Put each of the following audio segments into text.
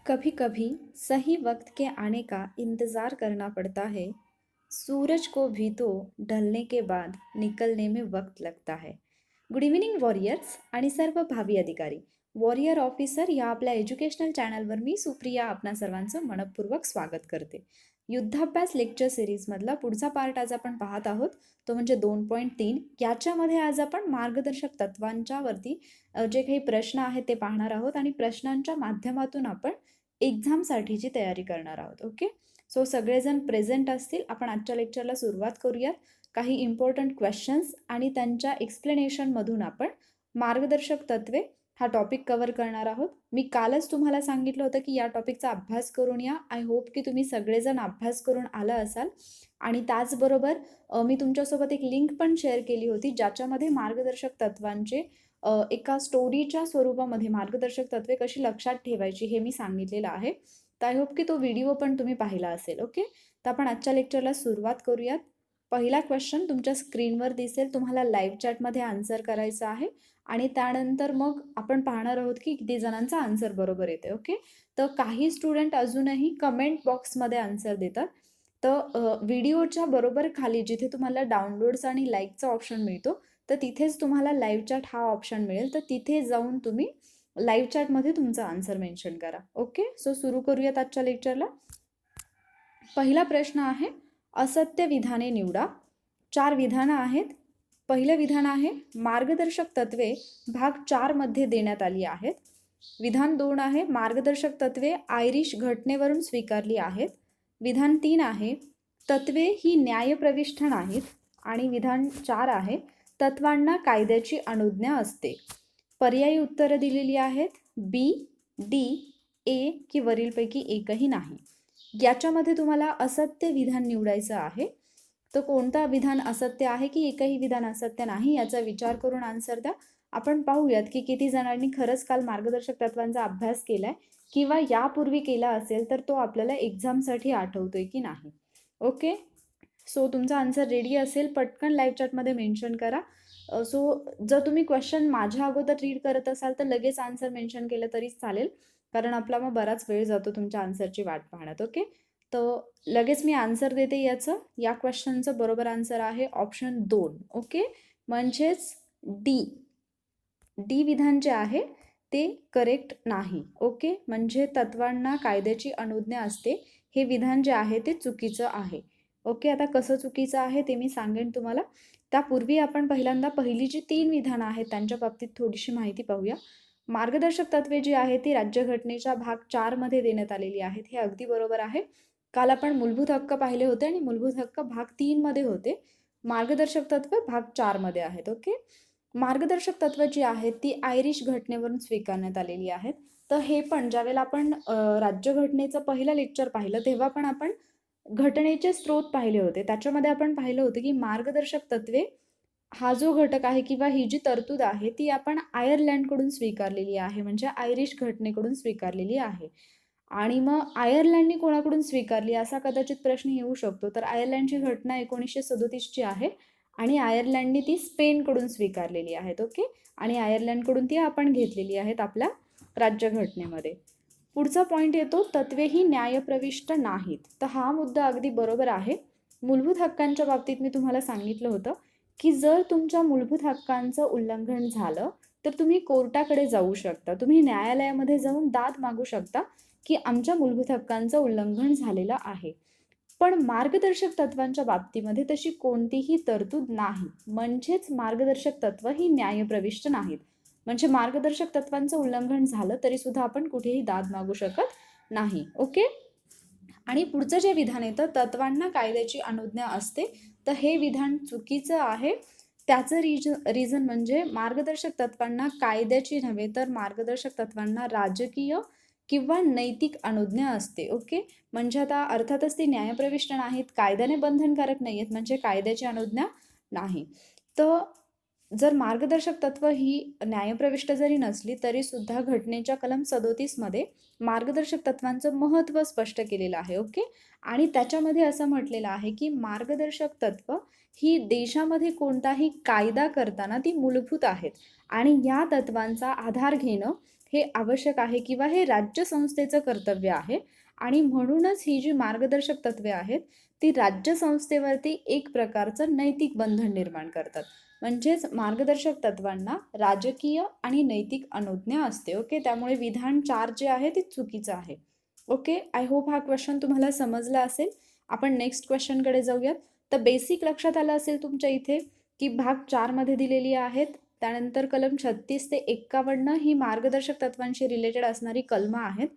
कभी कभी सही वक्त के आने का इंतज़ार करना पड़ता है। सूरज को भी तो ढलने के बाद निकलने में वक्त लगता है. गुड इव्हिनिंग वॉरियर्स आणि सर्व भावी अधिकारी. वॉरियर ऑफिसर या आपल्या एज्युकेशनल चॅनलवर मी सुप्रिया आपणा सर्वांचं मनपूर्वक स्वागत करते. युद्धाभ्यास लेक्चर सिरीजमधला पुढचा पार्ट आज आपण पाहत आहोत, तो म्हणजे 2.3. याच्यामध्ये आज आपण मार्गदर्शक तत्वांच्या वरती जे काही प्रश्न आहेत ते पाहणार आहोत आणि प्रश्नांच्या माध्यमातून आपण एक्झामसाठीची तयारी करणार आहोत. ओके, सो सगळेजण प्रेझेंट असतील. आपण आजच्या लेक्चरला सुरुवात करूयात. काही इम्पॉर्टंट क्वेश्चन्स आणि त्यांच्या एक्सप्लेनेशनमधून आपण मार्गदर्शक तत्वे हा टॉपिक कव्हर करणार आहोत. मी कालच तुम्हाला सांगितलं होतं की या टॉपिकचा अभ्यास करून या. आय होप की तुम्ही सगळेजण अभ्यास करून आला असाल. आणि त्याचबरोबर मी तुमच्यासोबत एक लिंक पण शेअर केली होती ज्याच्यामध्ये मार्गदर्शक तत्वांचे एका स्टोरीच्या स्वरूपामध्ये मार्गदर्शक तत्वे कशी लक्षात ठेवायची हे मी सांगितलेलं आहे. तर आय होप की तो व्हिडिओ पण तुम्ही पाहिला असेल. ओके, तर आपण आजच्या लेक्चरला सुरुवात करूयात. पहिला क्वेश्चन तुमच्या स्क्रीनवर दिसेल. तुम्हाला लाईव्ह चॅटमध्ये आन्सर करायचा आहे आणि त्यानंतर मग आपण पाहणार आहोत की किती जणांचा आन्सर बरोबर येते. ओके, तर काही स्टुडंट अजूनही कमेंट बॉक्समध्ये आन्सर देतात. तर व्हिडिओच्या बरोबर खाली जिथे तुम्हाला डाउनलोड्स आणि लाईकचा ऑप्शन मिळतो, तर तिथेच तुम्हाला लाईव्ह चॅट हा ऑप्शन मिळेल. तर तिथे जाऊन तुम्ही लाईव्ह चॅटमध्ये तुमचा आन्सर मेन्शन करा. ओके, सो सुरू करूयात आजच्या लेक्चरला. पहिला प्रश्न आहे, असत्य विधाने निवडा. 4 विधानं आहेत. पहिलं विधान आहे, मार्गदर्शक तत्वे भाग 4 मध्ये देण्यात आली आहेत. विधान 2 आहे, मार्गदर्शक तत्वे आयरिश घटनेवरून स्वीकारली आहेत. विधान 3 आहे, तत्वे ही न्यायप्रविष्ठ नाहीत. आणि विधान 4 आहे, तत्वांना कायद्याची अनुज्ञा असते. पर्यायी उत्तरं दिलेली आहेत, बी, डी, ए की वरीलपैकी एकही नाही. याच्यामध्ये तुम्हाला असत्य विधान निवडायचं आहे. तर कोणता विधान असत्य आहे की एकही विधान असत्य नाही याचा विचार करून आन्सर द्या. आपण पाहूयात की किती जणांनी खरंच काल मार्गदर्शक तत्वांचा अभ्यास केलाय किंवा यापूर्वी केला असेल तर तो आपल्याला एक्झामसाठी आठवतोय की नाही. ओके, सो तुमचा आन्सर रेडी असेल पटकन लाईव्ह चॅटमध्ये मेन्शन करा. सो जर तुम्ही क्वेश्चन माझ्या अगोदर रीड करत असाल तर लगेच आन्सर मेन्शन केलं तरीच चालेल, कारण आपला मग बराच वेळ जातो तुमच्या आन्सरची वाट पाहण्यात. ओके, तर लगेच मी आन्सर देते याचं. या क्वेश्चनचं बरोबर आन्सर आहे ऑप्शन 2. ओके, म्हणजेच डी विधान जे आहे ते करेक्ट नाही. ओके, म्हणजे तत्वांना कायद्याची अनुज्ञा असते हे विधान जे आहे ते चुकीचं आहे. ओके, आता कसं चुकीचं आहे ते मी सांगेन तुम्हाला. त्यापूर्वी आपण पहिल्यांदा पहिली जी 3 विधानं आहेत त्यांच्या बाबतीत थोडीशी माहिती पाहूया. मार्गदर्शक तत्वे जी आहे ती राज्यघटनेच्या भाग 4 मध्ये देण्यात आलेली आहेत. हे अगदी बरोबर आहे. काल आपण मूलभूत हक्क पाहिले होते आणि मूलभूत हक्क भाग 3 मध्ये होते. मार्गदर्शक तत्व भाग 4 मध्ये आहेत. ओके, मार्गदर्शक तत्व जी आहेत ती आयरिश घटनेवरून स्वीकारण्यात आलेली आहेत. तर हे पण ज्यावेळेला आपण राज्यघटनेचं पहिलं लेक्चर पाहिलं तेव्हा पण आपण घटनेचे स्रोत पाहिले होते. त्याच्यामध्ये आपण पाहिलं होतं की मार्गदर्शक तत्वे हा जो घटक आहे किंवा ही जी तरतूद आहे ती आपण आयर्लंडकडून स्वीकारलेली आहे, म्हणजे आयरिश घटनेकडून स्वीकारलेली आहे. आणि मग आयर्लंडने कोणाकडून स्वीकारली असा कदाचित प्रश्न येऊ शकतो. तर आयर्लंडची घटना 1937 ची आहे आणि आयर्लंडने ती स्पेनकडून स्वीकारलेली आहेत. ओके, आणि आयर्लंडकडून ती आपण घेतलेली आहेत आपल्या राज्यघटनेमध्ये. पुढचा पॉईंट येतो, तत्वे ही न्यायप्रविष्ट नाहीत. तर हा मुद्दा अगदी बरोबर आहे. मूलभूत हक्कांच्या बाबतीत मी तुम्हाला सांगितलं होतं की जर तुमच्या मूलभूत हक्कांचं उल्लंघन झालं तर तुम्ही कोर्टाकडे जाऊ शकता, तुम्ही न्यायालयामध्ये जाऊन दाद मागू शकता की आमच्या मूलभूत हक्कांचं उल्लंघन झालेलं आहे. पण मार्गदर्शक तत्वांच्या बाबतीमध्ये तशी कोणतीही तरतूद नाही. म्हणजेच मार्गदर्शक तत्व ही न्यायप्रविष्ट नाहीत. म्हणजे मार्गदर्शक तत्वांचं उल्लंघन झालं तरी सुद्धा आपण कुठेही दाद मागू शकत नाही. ओके, आणि पुढचं जे विधान येतं, तत्वांना कायद्याची अनुज्ञा असते, तर हे विधान चुकीचं आहे. त्याचं रिझन म्हणजे मार्गदर्शक तत्वांना कायद्याची नव्हे तर मार्गदर्शक तत्वांना राजकीय किंवा नैतिक अनुज्ञा असते. ओके, म्हणजे आता अर्थातच ती न्यायप्रविष्ट नाहीत, कायद्याने बंधनकारक नाही आहेत, म्हणजे कायद्याची अनुज्ञा नाही. तर जर मार्गदर्शक तत्व ही न्यायप्रविष्ट जरी नसली तरी सुद्धा घटनेच्या कलम 37 मध्ये मार्गदर्शक तत्वांचं महत्त्व स्पष्ट केलेलं आहे. ओके, आणि त्याच्यामध्ये असं म्हटलेलं आहे की मार्गदर्शक तत्व ही देशामध्ये कोणताही कायदा करताना ती मूलभूत आहेत आणि या तत्वांचा आधार घेणं हे आवश्यक आहे किंवा हे राज्यसंस्थेचं कर्तव्य आहे आणि म्हणूनच ही जी मार्गदर्शक तत्वे आहेत ती राज्यसंस्थेवरती एक प्रकारचं नैतिक बंधन निर्माण करतात. म्हणजेच मार्गदर्शक तत्वांना राजकीय आणि नैतिक अनुज्ञा असते. ओके, त्यामुळे विधान 4 जे आहे ते चुकीचं आहे. ओके, आय होप हा क्वेश्चन तुम्हाला समजला असेल. आपण नेक्स्ट क्वेश्चनकडे जाऊयात. तर बेसिक लक्षात आलं असेल तुमच्या इथे की भाग 4 मध्ये दिलेली आहेत. त्यानंतर कलम 36 ते 51 ही मार्गदर्शक तत्वांशी रिलेटेड असणारी कलमं आहेत.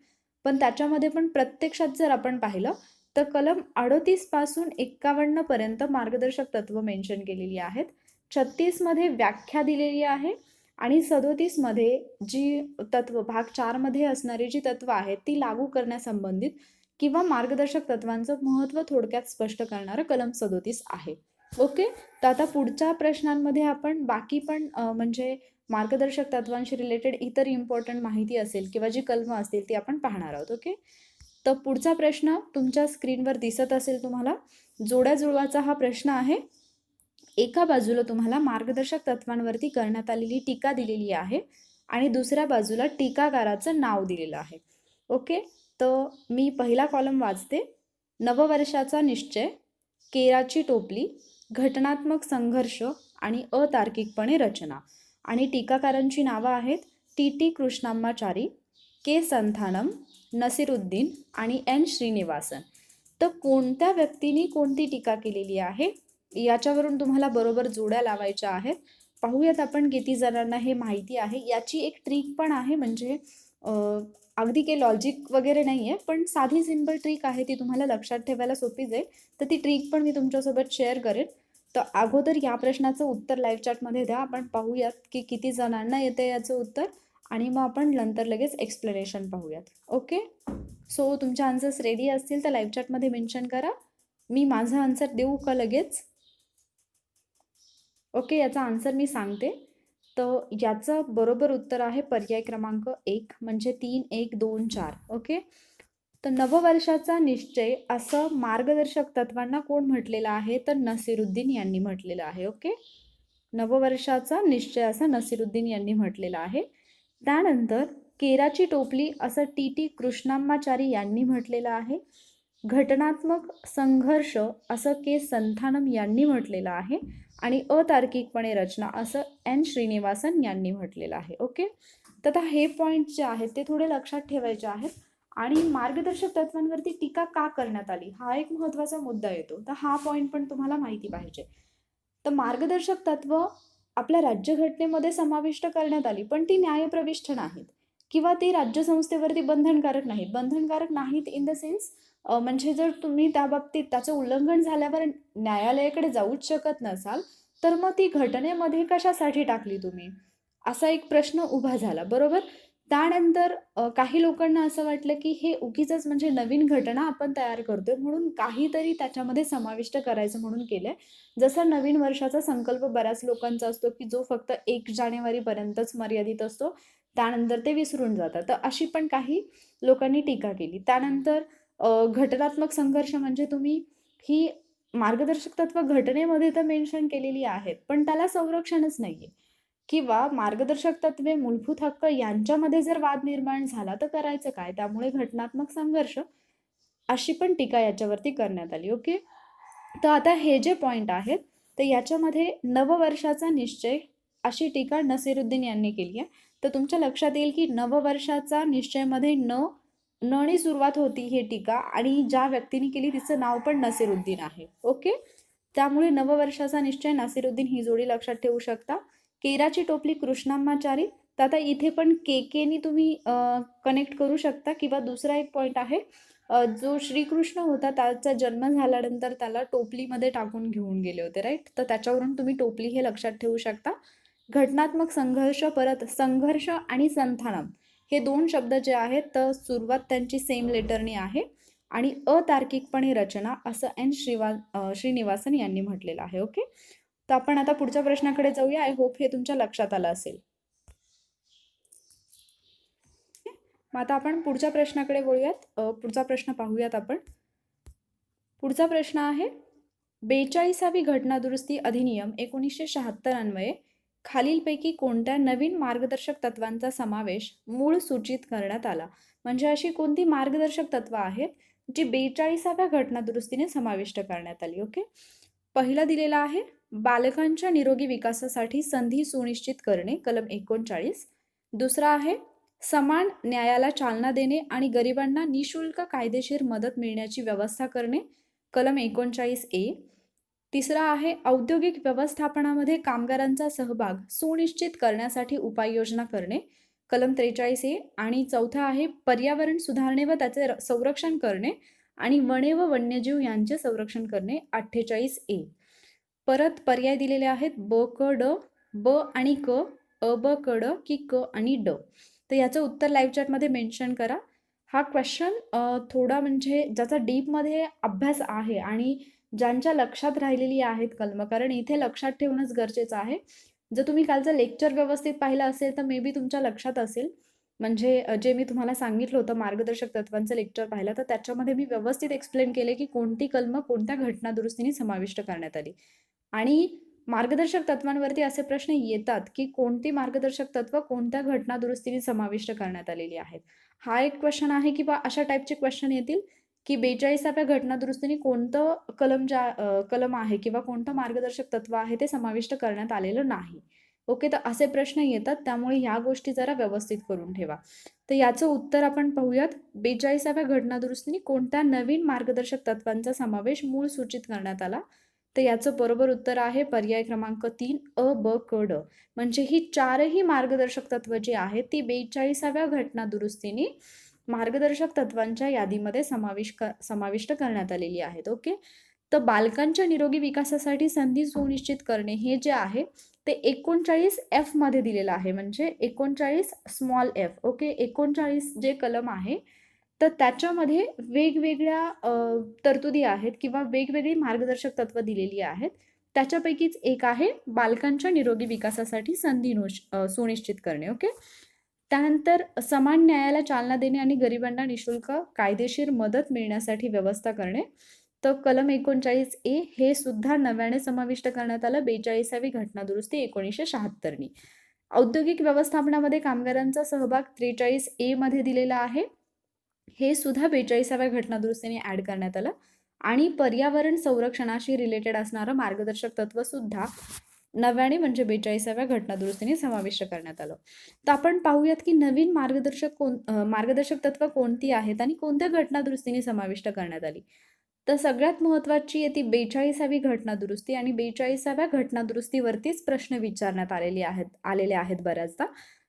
पण त्याच्यामध्ये पण प्रत्यक्षात जर आपण पाहिलं तर कलम 38 पासून 51 पर्यंत मार्गदर्शक तत्व मेन्शन केलेली आहेत. 36 मध्ये व्याख्या दिलेली आहे आणि 37 मध्ये जी तत्व भाग 4 मध्ये असणारी जी तत्व आहेत ती लागू करण्यासंबंधित किंवा मार्गदर्शक तत्वांचं महत्त्व थोडक्यात स्पष्ट करणारं कलम 37 आहे. ओके, तर आता पुढच्या प्रश्नांमध्ये आपण बाकी पण म्हणजे मार्गदर्शक तत्वांशी रिलेटेड इतर इम्पॉर्टंट माहिती असेल किंवा जी कलमं असतील ती आपण पाहणार आहोत. ओके, तर पुढचा प्रश्न तुमच्या स्क्रीनवर दिसत असेल तुम्हाला. जोड्या जुळवाचा हा प्रश्न आहे. एका बाजूला तुम्हाला मार्गदर्शक तत्वांवरती करण्यात आलेली टीका दिलेली आहे आणि दुसऱ्या बाजूला टीकाकाराचं नाव दिलेलं आहे. ओके, तर मी पहिला कॉलम वाचते. नववर्षाचा निश्चय, केराची टोपली, घटनात्मक संघर्ष आणि अतार्किकपणे रचना. आणि टीकाकारांची नावं आहेत टी टी कृष्णाम्माचारी, के संथानम, नसीरुद्दीन आणि एन श्रीनिवासन. तर कोणत्या व्यक्तीने कोणती टीका केलेली आहे याच्यावरून तुम्हाला बरोबर जोड्या लावायच्या आहेत. पाहूयात आपण किती जणांना हे माहिती आहे. याची एक ट्रिक पण आहे, म्हणजे अगदी काही लॉजिक वगैरे नाही आहे, पण साधी सिंपल ट्रिक आहे, ती तुम्हाला लक्षात ठेवायला सोपी जाईल. तर ती ट्रिक पण मी तुमच्यासोबत शेअर करेन. तर अगोदर या प्रश्नाचं उत्तर लाईव्ह चॅटमध्ये द्या. आपण पाहूयात की किती जणांना येते याचं उत्तर आणि मग आपण नंतर लगेच एक्सप्लेनेशन पाहूयात. ओके, सो तुमचे आन्सर्स रेडी असतील तर लाईव्ह चॅटमध्ये मेन्शन करा. मी माझा आन्सर देऊ का लगेच? ओके, याचा आन्सर मी सांगते. तर याचं बरोबर उत्तर आहे पर्याय क्रमांक 1, म्हणजे 3, 1, 2, 4. ओके, तर नववर्षाचा निश्चय असं मार्गदर्शक तत्वांना कोण म्हटलेलं आहे? तर नसीरुद्दीन यांनी म्हटलेलं आहे. ओके, नववर्षाचा निश्चय असं नसीरुद्दीन यांनी म्हटलेलं आहे. त्यानंतर केराची टोपली असं टी टी कृष्णाम्माचारी यांनी म्हटलेलं आहे. घटनात्मक संघर्ष असं के संथानम यांनी म्हटलेलं आहे आणि अतार्किकपणे रचना असं एन श्रीनिवासन यांनी म्हटलेलं आहे. ओके, तर आता हे पॉईंट जे आहेत ते थोडे लक्षात ठेवायचे आहेत. आणि मार्गदर्शक तत्वांवरती टीका का करण्यात आली हा एक महत्त्वाचा मुद्दा येतो. तर हा पॉईंट पण तुम्हाला माहिती पाहिजे. तर मार्गदर्शक तत्व आपल्या राज्यघटनेमध्ये समाविष्ट करण्यात आली, पण ती न्यायप्रविष्ठ नाहीत किंवा ती राज्यसंस्थेवरती बंधनकारक नाहीत इन द सेन्स म्हणजे जर तुम्ही त्या बाबतीत त्याचं उल्लंघन झाल्यावर न्यायालयाकडे जाऊच शकत नसाल तर मग ती घटनेमध्ये कशासाठी टाकली तुम्ही, असा एक प्रश्न उभा झाला. बरोबर, त्यानंतर काही लोकांना असं वाटलं की हे उगीचच म्हणजे नवीन घटना आपण तयार करतोय म्हणून काहीतरी त्याच्यामध्ये समाविष्ट करायचं म्हणून केलंय. जसा नवीन वर्षाचा संकल्प बऱ्याच लोकांचा असतो की जो फक्त 1 जानेवारीपर्यंतच मर्यादित असतो, त्यानंतर ते विसरून जातात. तर अशी पण काही लोकांनी टीका केली. त्यानंतर घटनात्मक संघर्ष म्हणजे तुम्ही ही मार्गदर्शक तत्व घटनेमध्ये तर मेन्शन केलेली आहेत, पण त्याला संरक्षणच नाहीये किंवा मार्गदर्शक तत्वे मूलभूत हक्क यांच्यामध्ये जर वाद निर्माण झाला तर करायचं काय, त्यामुळे घटनात्मक संघर्ष अशी पण टीका याच्यावरती करण्यात आली. ओके, तर आता हे जे पॉईंट आहेत तर याच्यामध्ये नववर्षाचा निश्चय अशी टीका नसीरुद्दीन यांनी केली आहे. तर तुमच्या लक्षात येईल की नववर्षाचा निश्चयमध्ये नी सुरुवात होती ही टीका आणि ज्या व्यक्तीने केली तिचं नाव पण नसीरुद्दीन आहे. ओके, त्यामुळे नववर्षाचा निश्चय नसीरुद्दीन ही जोडी लक्षात ठेवू शकता. केराची टोपली कृष्णाम्माचारी, तर आता इथे पण केकेनी तुम्ही कनेक्ट करू शकता किंवा दुसरा एक पॉईंट आहे जो श्रीकृष्ण होता त्याचा जन्म झाल्यानंतर त्याला टोपलीमध्ये टाकून घेऊन गेले होते, राईट, तर त्याच्यावरून तुम्ही टोपली हे लक्षात ठेवू शकता. घटनात्मक संघर्ष, परत संघर्ष आणि संथानम हे 2 शब्द जे आहेत तर सुरुवात त्यांची सेम लेटरनी आहे आणि अतार्किकपणे रचना असं एन श्रीनिवासन यांनी म्हटलेलं आहे. ओके, तर आपण आता पुढच्या प्रश्नाकडे जाऊया. आय होप हे तुमच्या लक्षात आलं असेल. मग आता आपण पुढच्या प्रश्नाकडे वळूयात. पुढचा प्रश्न पाहूयात आपण. पुढचा प्रश्न आहे 42वी घटना दुरुस्ती अधिनियम 1976 अन्वये खालीलपैकी कोणत्या नवीन मार्गदर्शक तत्वांचा समावेश मूळ सूचीत करण्यात आला? म्हणजे अशी कोणती मार्गदर्शक तत्व आहेत जी 42व्या घटनादुरुस्तीने समाविष्ट करण्यात आली? ओके. पहिला दिलेला आहे बालकांच्या निरोगी विकासासाठी संधी सुनिश्चित करणे, कलम 39. दुसरा आहे समान न्यायाला चालना देणे आणि गरिबांना निशुल्क कायदेशीर मदत मिळण्याची व्यवस्था करणे, कलम 39A. तिसरा आहे औद्योगिक व्यवस्थापनामध्ये कामगारांचा सहभाग सुनिश्चित करण्यासाठी उपाययोजना करणे, कलम 43A. आणि चौथा आहे पर्यावरण सुधारणे व त्याचे संरक्षण करणे आणि वने व वन्यजीव यांचे संरक्षण करणे, 48A. परत पर्याय दिलेले आहेत ब क ड, ब आणि क, अ ब क ड की क आणि ड. तर याचं उत्तर लाईव्ह चॅटमध्ये मेन्शन करा. हा क्वेश्चन थोडा म्हणजे ज्याचा डीपमध्ये अभ्यास आहे आणि ज्यांच्या लक्षात राहिलेली आहेत कलमं, कारण इथे लक्षात ठेवणंच गरजेचं आहे. जर तुम्ही कालचं लेक्चर व्यवस्थित पाहिलं असेल तर मे बी तुमच्या लक्षात असेल. म्हणजे जे मी तुम्हाला सांगितलं होतं मार्गदर्शक तत्वांचं लेक्चर पाहिलं तर त्याच्यामध्ये मी व्यवस्थित एक्सप्लेन केले की कोणती कलमं कोणत्या घटना दुरुस्तीने समाविष्ट करण्यात आली. आणि मार्गदर्शक तत्वांवरती असे प्रश्न येतात की कोणती मार्गदर्शक तत्व कोणत्या घटना दुरुस्तीने समाविष्ट करण्यात आलेली आहेत. हा एक क्वेश्चन आहे की बा अशा टाईपचे क्वेश्चन येतील की 42व्या घटना दुरुस्तीने कोणतं कलम आहे किंवा कोणतं मार्गदर्शक तत्व आहे ते समाविष्ट करण्यात आलेलं नाही. ओके. तर असे प्रश्न येतात, त्यामुळे ह्या गोष्टी जरा व्यवस्थित करून ठेवा. तर याचं उत्तर आपण पाहूयात. 42व्या घटना दुरुस्तीने कोणत्या नवीन मार्गदर्शक तत्वांचा समावेश मूळ सूचित करण्यात आला? तर याचं बरोबर उत्तर आहे पर्याय क्रमांक 3 अ ब क ड. म्हणजे ही चारही मार्गदर्शक तत्व जी आहेत ती 42व्या घटना दुरुस्तीने मार्गदर्शक तत्वांच्या यादीमध्ये समाविष्ट करण्यात आलेली आहेत. ओके. तर बालकांच्या निरोगी विकासासाठी संधी सुनिश्चित करणे हे जे आहे ते 39F मध्ये दिलेलं आहे. म्हणजे 39 स्मॉल एफ. ओके. 39 जे कलम आहे तर त्याच्यामध्ये वेगवेगळ्या तरतुदी आहेत किंवा वेगवेगळी मार्गदर्शक तत्व दिलेली आहेत. त्याच्यापैकीच एक आहे बालकांच्या निरोगी विकासासाठी संधी सुनिश्चित करणे. ओके. त्यानंतर समान न्यायाला चालना देणे आणि गरिबांना निशुल्क कायदेशीर मदत मिळण्यासाठी व्यवस्था करणे. तर कलम 39A हे सुद्धा नव्याने समाविष्ट करण्यात आलं 42वी घटना दुरुस्ती 1976नी. औद्योगिक व्यवस्थापनामध्ये कामगारांचा सहभाग 43A मध्ये दिलेला आहे. हे सुद्धा 42व्या घटना दुरुस्तीने ऍड करण्यात आलं. आणि पर्यावरण संरक्षणाशी रिलेटेड असणारं मार्गदर्शक तत्व सुद्धा नव्याने म्हणजे 42व्या घटना दुरुस्तीने समाविष्ट करण्यात आलं. तर आपण पाहूयात की नवीन मार्गदर्शक तत्व कोणती आहेत आणि कोणत्या घटना दुरुस्तीने समाविष्ट करण्यात आली. तर सगळ्यात महत्त्वाची आहे ती 42वी घटना दुरुस्ती आणि 42व्या घटना दुरुस्तीवरतीच प्रश्न विचारण्यात आलेले आहेत बऱ्याचदा.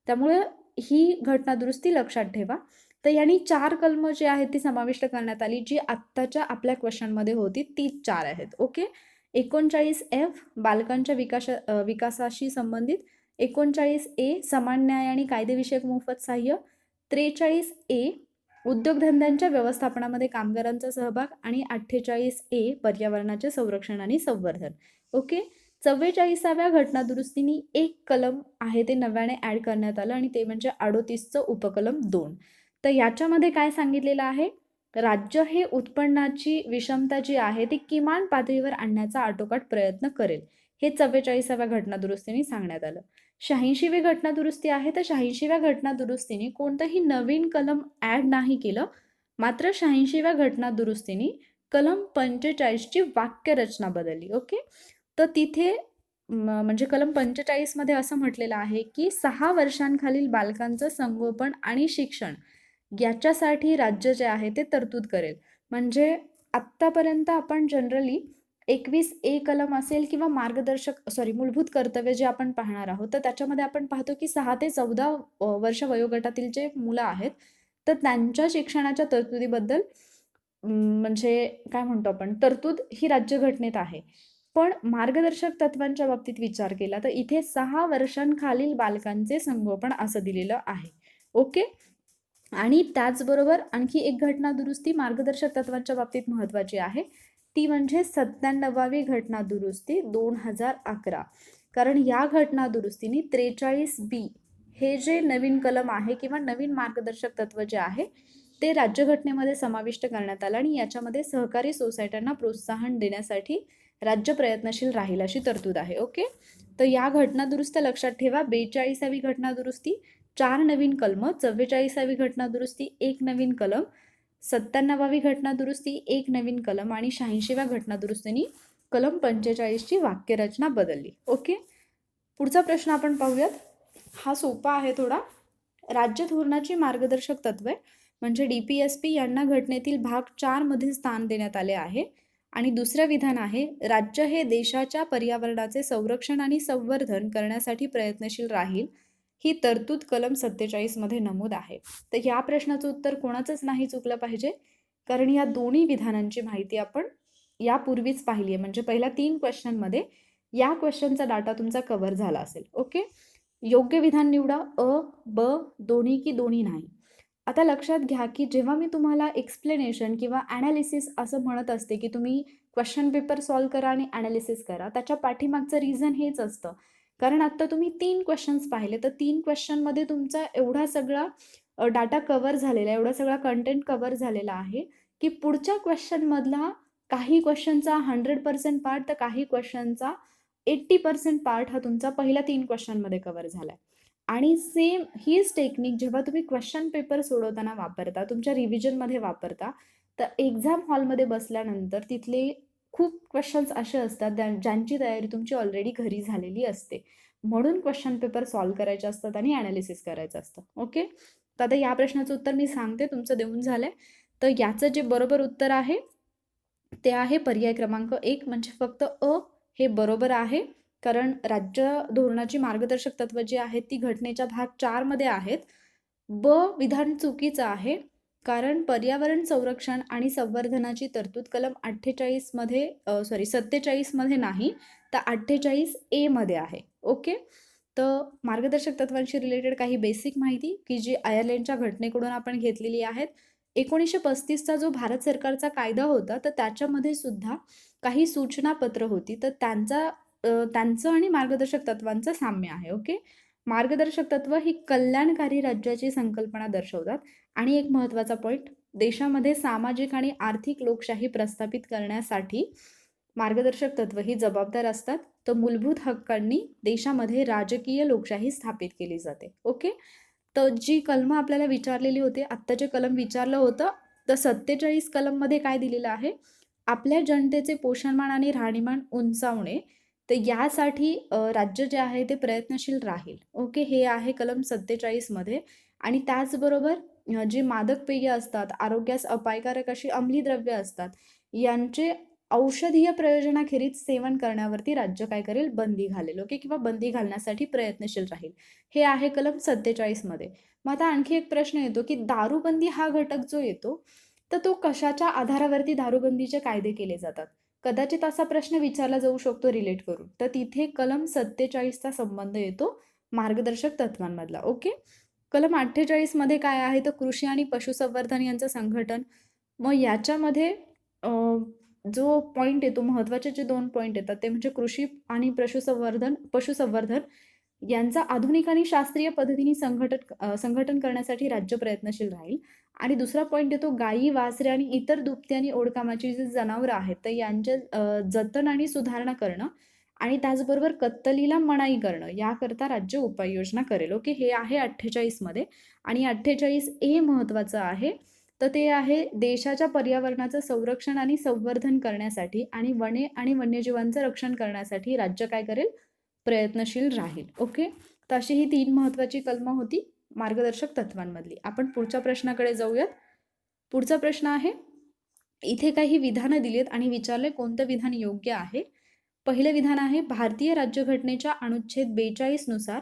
त्यामुळे ही घटना दुरुस्ती लक्षात ठेवा. तर यांनी 4 कलमं जी आहेत ती समाविष्ट करण्यात आली, जी आत्ताच्या आपल्या क्वेश्चनमध्ये होती तीच 4 आहेत. ओके. 39F बालकांच्या विकासाशी संबंधित, 39A समान न्याय आणि कायदेविषयक मोफत सहाय्य, 43A उद्योगधंद्यांच्या व्यवस्थापनामध्ये कामगारांचा सहभाग आणि 48A पर्यावरणाचे संरक्षण आणि संवर्धन. ओके. 44व्या घटना दुरुस्तीने एक कलम आहे ते नव्याने ऍड करण्यात आलं आणि ते म्हणजे 38चं उपकलम 2. तर याच्यामध्ये काय सांगितलेलं आहे? राज्य हे उत्पन्नाची विषमता जी आहे ती किमान पातळीवर आणण्याचा आटोकाट प्रयत्न करेल, हे 44व्या घटना दुरुस्तीने सांगण्यात आलं. 86वी घटना दुरुस्ती आहे तर 86व्या घटना दुरुस्तीने कोणतंही नवीन कलम ऍड नाही केलं. मात्र 86व्या घटना दुरुस्तीने कलम 45ची वाक्यरचना बदलली. ओके. तर तिथे म्हणजे कलम 45 मध्ये असं म्हटलेलं आहे की 6 वर्षांखालील बालकांचं संगोपन आणि शिक्षण याच्यासाठी राज्य जे आहे ते तरतूद करेल. म्हणजे आत्तापर्यंत आपण जनरली 21A कलम असेल किंवा मूलभूत कर्तव्य जे आपण पाहणार आहोत तर त्याच्यामध्ये आपण पाहतो की 6 ते 14 वर्ष वयोगटातील जे मुलं आहेत तर त्यांच्या शिक्षणाच्या तरतुदीबद्दल म्हणजे काय म्हणतो आपण तरतूद ही राज्यघटनेत आहे. पण मार्गदर्शक तत्वांच्या बाबतीत विचार केला तर इथे 6 वर्षांखालील बालकांचे संगोपन असं दिलेलं आहे. ओके. आणि त्याचबरोबर आणखी एक घटना दुरुस्ती मार्गदर्शक तत्वांच्या बाबतीत महत्त्वाची आहे, ती म्हणजे 97वी घटना दुरुस्ती 2011. कारण या घटना दुरुस्तीने 43B हे जे नवीन कलम आहे किंवा नवीन मार्गदर्शक तत्व जे आहे ते राज्यघटनेमध्ये समाविष्ट करण्यात आलं आणि याच्यामध्ये सहकारी सोसायट्यांना प्रोत्साहन देण्यासाठी राज्य प्रयत्नशील राहील अशी तरतूद आहे. ओके. तर या घटना दुरुस्त्या लक्षात ठेवा. 42वी घटना दुरुस्ती, 4 नवीन कलम, 44वी घटना दुरुस्ती, 1 नवीन कलम, 97वी घटना दुरुस्ती, 1 नवीन कलम आणि 86व्या घटना दुरुस्तीने कलम 45ची वाक्यरचना बदलली. ओके. पुढचा प्रश्न आपण पाहूयात. हा सोपा आहे थोडा. राज्य धोरणाची मार्गदर्शक तत्वे म्हणजे DPSP यांना घटनेतील भाग 4 मध्ये स्थान देण्यात आले आहे. आणि दुसरं विधान आहे, राज्य हे देशाच्या पर्यावरणाचे संरक्षण आणि संवर्धन करण्यासाठी प्रयत्नशील राहील. ही तरतूद कलम 47 मध्ये नमूद आहे. तर या प्रश्नाचं उत्तर कोणाचंच नाही चुकलं पाहिजे, कारण या दोन्ही विधानांची माहिती आपण यापूर्वीच पाहिली आहे. म्हणजे पहिल्या 3 क्वेश्चनमध्ये या क्वेश्चनचा डाटा तुमचा कव्हर झाला असेल. ओके. योग्य विधान निवडा. अ, ब, दोन्ही की दोन्ही नाही. आता लक्षात घ्या की जेव्हा मी तुम्हाला एक्सप्लेनेशन किंवा ॲनालिसिस असं म्हणत असते की तुम्ही क्वेश्चन पेपर सॉल्व करा आणि ॲनालिसिस करा, त्याच्या पाठीमागचं रिझन हेच असतं. कारण आत्ता तुम्ही 3 क्वेश्चन्स पाहिले, तर 3 क्वेश्चनमध्ये तुमचा एवढा सगळा डाटा कव्हर झालेला आहे, एवढा सगळा कंटेंट कव्हर झालेला आहे की पुढच्या क्वेश्चनमधला काही क्वेश्चनचा 100% पार्ट तर काही क्वेश्चनचा 80% पार्ट हा तुमचा पहिल्या 3 क्वेश्चनमध्ये कव्हर झाला आहे. आणि सेम हीच टेक्निक जेव्हा तुम्ही क्वेश्चन पेपर सोडवताना वापरता, तुमच्या रिव्हिजनमध्ये वापरता, तर एक्झाम हॉलमध्ये बसल्यानंतर तिथले खूप क्वेश्चन्स असे असतात ज्यांची तयारी तुमची ऑलरेडी घरी झालेली असते. म्हणून क्वेश्चन पेपर सॉल्व करायचे असतात आणि ॲनालिसिस करायचं असतं. ओके. तर आता या प्रश्नाचं उत्तर मी सांगते, तुमचं देऊन झालंय. तर याचं जे बरोबर उत्तर आहे ते आहे पर्याय क्रमांक 1 म्हणजे फक्त अ हे बरोबर आहे. कारण राज्य धोरणाची मार्गदर्शक तत्व जी आहेत ती घटनेच्या भाग 4 मध्ये आहेत. ब विधान चुकीचं आहे, कारण पर्यावरण संरक्षण आणि संवर्धनाची तरतूद कलम 48 मध्ये 47 मध्ये नाही, तर 48 ए मध्ये आहे. ओके. तर मार्गदर्शक तत्वांशी रिलेटेड काही बेसिक माहिती की जी आयर्लंडच्या घटनेकडून आपण घेतलेली आहेत. 1935चा जो भारत सरकारचा कायदा होता, तर त्याच्यामध्ये सुद्धा काही सूचनापत्र होती, तर त्यांचं आणि मार्गदर्शक तत्वांचं साम्य आहे. ओके. मार्गदर्शक तत्व ही कल्याणकारी राज्याची संकल्पना दर्शवतात. आणि एक महत्त्वाचा पॉईंट, देशामध्ये सामाजिक आणि आर्थिक लोकशाही प्रस्थापित करण्यासाठी मार्गदर्शक तत्व ही जबाबदार असतात. तर मूलभूत हक्कांनी देशामध्ये राजकीय लोकशाही स्थापित केली जाते. ओके. तर जी कलमं आपल्याला विचारलेली होती, आत्ता जे कलम विचारलं होतं, तर 47 कलममध्ये काय दिलेलं आहे, आपल्या जनतेचे पोषणमान आणि राहणीमान उंचावणे, तर यासाठी राज्य जे आहे ते प्रयत्नशील राहील. ओके. हे आहे कलम 47 मध्ये. आणि त्याचबरोबर जे मादक पेय असतात, आरोग्यास अपायकारक अशी अंमली द्रव्य असतात, यांचे औषधीय प्रयोजनाखेरीज सेवन करण्यावरती राज्य काय करेल, बंदी घालेल. ओके. किंवा बंदी घालण्यासाठी प्रयत्नशील राहील. हे आहे कलम 47 मध्ये. मग आता आणखी एक प्रश्न येतो की दारूबंदी हा घटक जो येतो, तर तो कशाच्या आधारावरती दारूबंदीचे कायदे केले जातात. कदाचित असा प्रश्न विचारला जाऊ शकतो रिलेट करून. तर तिथे कलम 47चा संबंध येतो मार्गदर्शक तत्वांमधला. ओके. कलम 48 मध्ये काय आहे, तर कृषी आणि पशुसंवर्धन यांचं संघटन. मग याच्यामध्ये जो पॉईंट येतो, महत्त्वाचे जे 2 पॉईंट येतात ते म्हणजे कृषी आणि पशुसंवर्धन यांचा आधुनिक आणि शास्त्रीय पद्धतीने संघटन करण्यासाठी राज्य प्रयत्नशील राहील. आणि दुसरा पॉईंट येतो गायी, वासरे आणि इतर दुभती आणि ओढकामाची जी जनावरं आहेत, तर यांचे जतन आणि सुधारणा करणं आणि त्याचबरोबर कत्तलीला मनाई करणं याकरता राज्य उपाययोजना करेल. ओके. हे आहे 48 मध्ये. आणि 48 ए महत्त्वाचं आहे. तर ते आहे देशाच्या पर्यावरणाचं संरक्षण आणि संवर्धन करण्यासाठी आणि वने आणि वन्यजीवांचं रक्षण करण्यासाठी राज्य काय करेल, प्रयत्नशील राहील. ओके. तर अशी ही 3 महत्त्वाची कलमं होती मार्गदर्शक तत्वांमधली. आपण पुढच्या प्रश्नाकडे जाऊयात. पुढचा प्रश्न आहे, इथे काही विधानं दिलीत आणि विचारले कोणतं विधान योग्य आहे. पहिलं विधान आहे, भारतीय राज्यघटनेच्या अनुच्छेद 42 नुसार